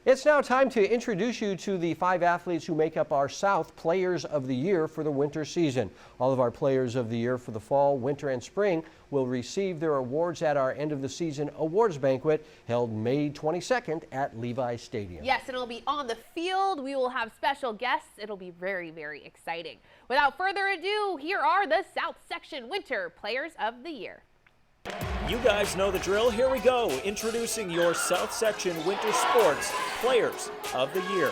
It's now time to introduce you to the 5 athletes who make up our South Players of the Year for the winter season. All of our Players of the Year for the fall, winter, and spring will receive their awards at our end of the season awards banquet held May 22nd at Levi Stadium. Yes, and it'll be on the field. We will have special guests. It'll be very, very exciting. Without further ado, here are the South Section Winter Players of the Year. You guys know the drill. Here we go. Introducing your South Section Winter Sports Players of the Year.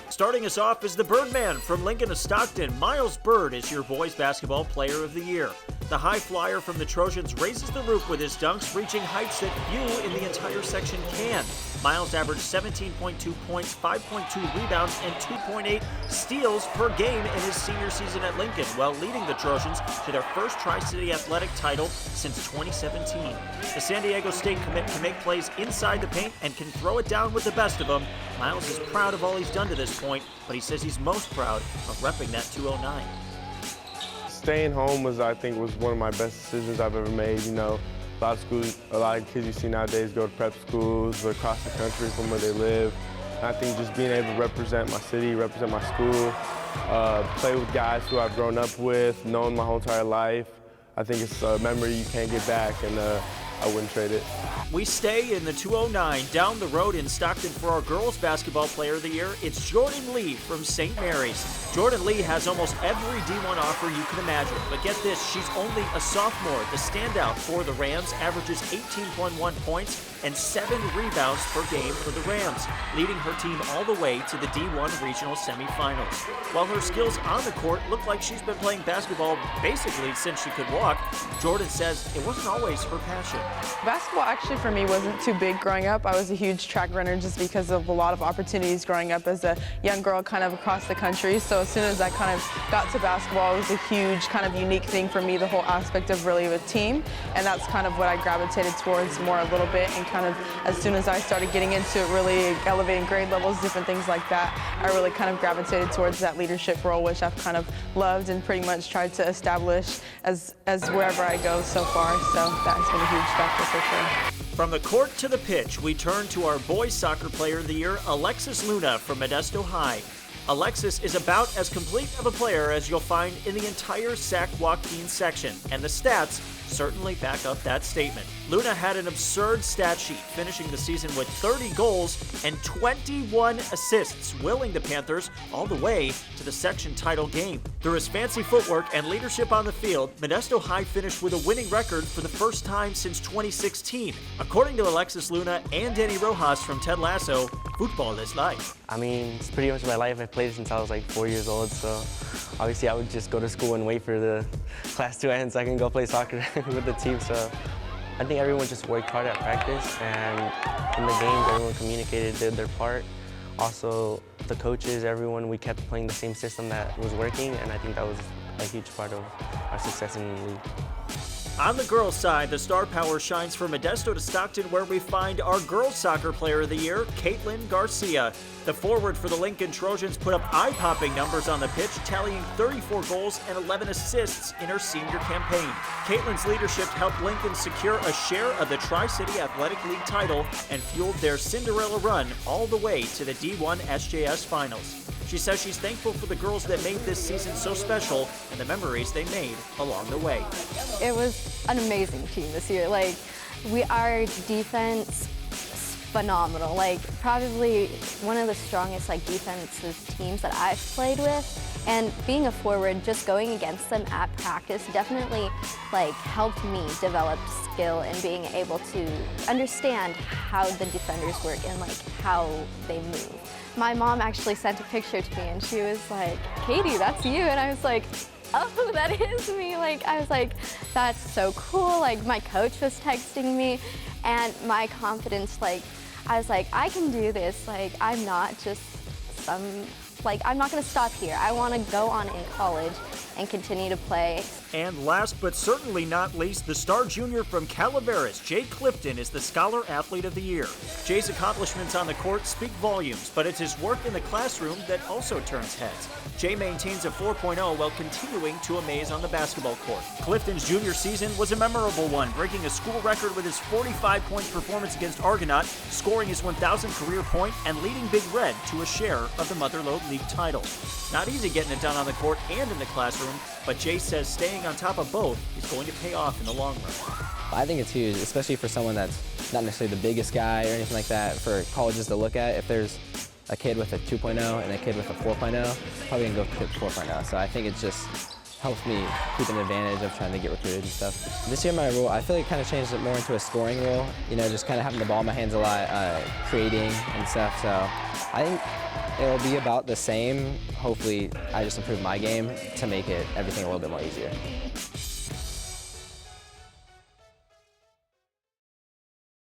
Starting us off is the Birdman from Lincoln to Stockton. Miles Bird is your boys basketball player of the year. The high flyer from the Trojans raises the roof with his dunks, reaching heights that few in the entire section can. Miles averaged 17.2 points, 5.2 rebounds, and 2.8 steals per game in his senior season at Lincoln, while leading the Trojans to their first Tri-City Athletic title since 2017. The San Diego State commit can make plays inside the paint and can throw it down with the best of them. Miles is proud of all he's done to this point, but he says he's most proud of repping that 209. Staying home was one of my best decisions I've ever made. You know, a lot of kids you see nowadays go to prep schools across the country from where they live. And I think just being able to represent my city, represent my school, play with guys who I've grown up with, known my whole entire life, I think it's a memory you can't get back, and I wouldn't trade it. We stay in the 209 down the road in Stockton for our girls basketball player of the year. It's Jordan Lee from St. Mary's. Jordan Lee has almost every D1 offer you can imagine, but get this, she's only a sophomore. The standout for the Rams averages 18.1 points and 7 rebounds per game for the Rams, leading her team all the way to the D1 regional semifinals. While her skills on the court look like she's been playing basketball basically since she could walk, Jordan says it wasn't always her passion. Basketball actually for me wasn't too big growing up. I was a huge track runner just because of a lot of opportunities growing up as a young girl kind of across the country. So as soon as I kind of got to basketball, it was a huge kind of unique thing for me, the whole aspect of really a team. And that's kind of what I gravitated towards more a little bit, and kind of as soon as I started getting into it, really elevating grade levels, different things like that, I really kind of gravitated towards that leadership role, which I've kind of loved and pretty much tried to establish as wherever I go so far. So that has been a huge factor for sure. From the court to the pitch, we turn to our boys soccer player of the year, Alexis Luna from Modesto High. Alexis is about as complete of a player as you'll find in the entire Sac-Joaquin section, and the stats certainly back up that statement. Luna had an absurd stat sheet, finishing the season with 30 goals and 21 assists, willing the Panthers all the way to the section title game. Through his fancy footwork and leadership on the field, Modesto High finished with a winning record for the first time since 2016. According to Alexis Luna and Danny Rojas from Ted Lasso, football is life. I mean, it's pretty much my life. I played since I was like 4 years old, so obviously I would just go to school and wait for the class to end so I can go play soccer with the team. So I think everyone just worked hard at practice, and in the games everyone communicated, did their part. Also, the coaches, everyone, we kept playing the same system that was working, and I think that was a huge part of our success in the league. On the girls' side, the star power shines from Modesto to Stockton, where we find our girls' soccer player of the year, Caitlin Garcia. The forward for the Lincoln Trojans put up eye-popping numbers on the pitch, tallying 34 goals and 11 assists in her senior campaign. Caitlin's leadership helped Lincoln secure a share of the Tri-City Athletic League title and fueled their Cinderella run all the way to the D1 SJS Finals. She says she's thankful for the girls that made this season so special and the memories they made along the way. It was an amazing team this year. Like, our defense phenomenal. Like, probably one of the strongest defensive teams that I've played with. And being a forward, just going against them at practice definitely helped me develop skill in being able to understand how the defenders work and how they move. My mom actually sent a picture to me and she was like, "Katie, that's you." And I was like, "Oh, that is me." I was like, "That's so cool." My coach was texting me, and my confidence, I was like, "I can do this." I'm not just I'm not gonna stop here. I wanna go on in college and continue to play. And last but certainly not least, the star junior from Calaveras, Jay Clifton, is the Scholar Athlete of the Year. Jay's accomplishments on the court speak volumes, but it's his work in the classroom that also turns heads. Jay maintains a 4.0 while continuing to amaze on the basketball court. Clifton's junior season was a memorable one, breaking a school record with his 45-point performance against Argonaut, scoring his 1,000th career point, and leading Big Red to a share of the Motherlode League title. Not easy getting it done on the court and in the classroom, but Jay says staying on top of both is going to pay off in the long run. I think it's huge, especially for someone that's not necessarily the biggest guy or anything like that, for colleges to look at. If there's a kid with a 2.0 and a kid with a 4.0, probably gonna go with 4.0. So I think it just helps me keep an advantage of trying to get recruited and stuff. This year my role, I feel like it kind of changed it more into a scoring role, you know, just kind of having the ball in my hands a lot, creating and stuff. So I think it'll be about the same. Hopefully I just improve my game to make it everything a little bit more easier.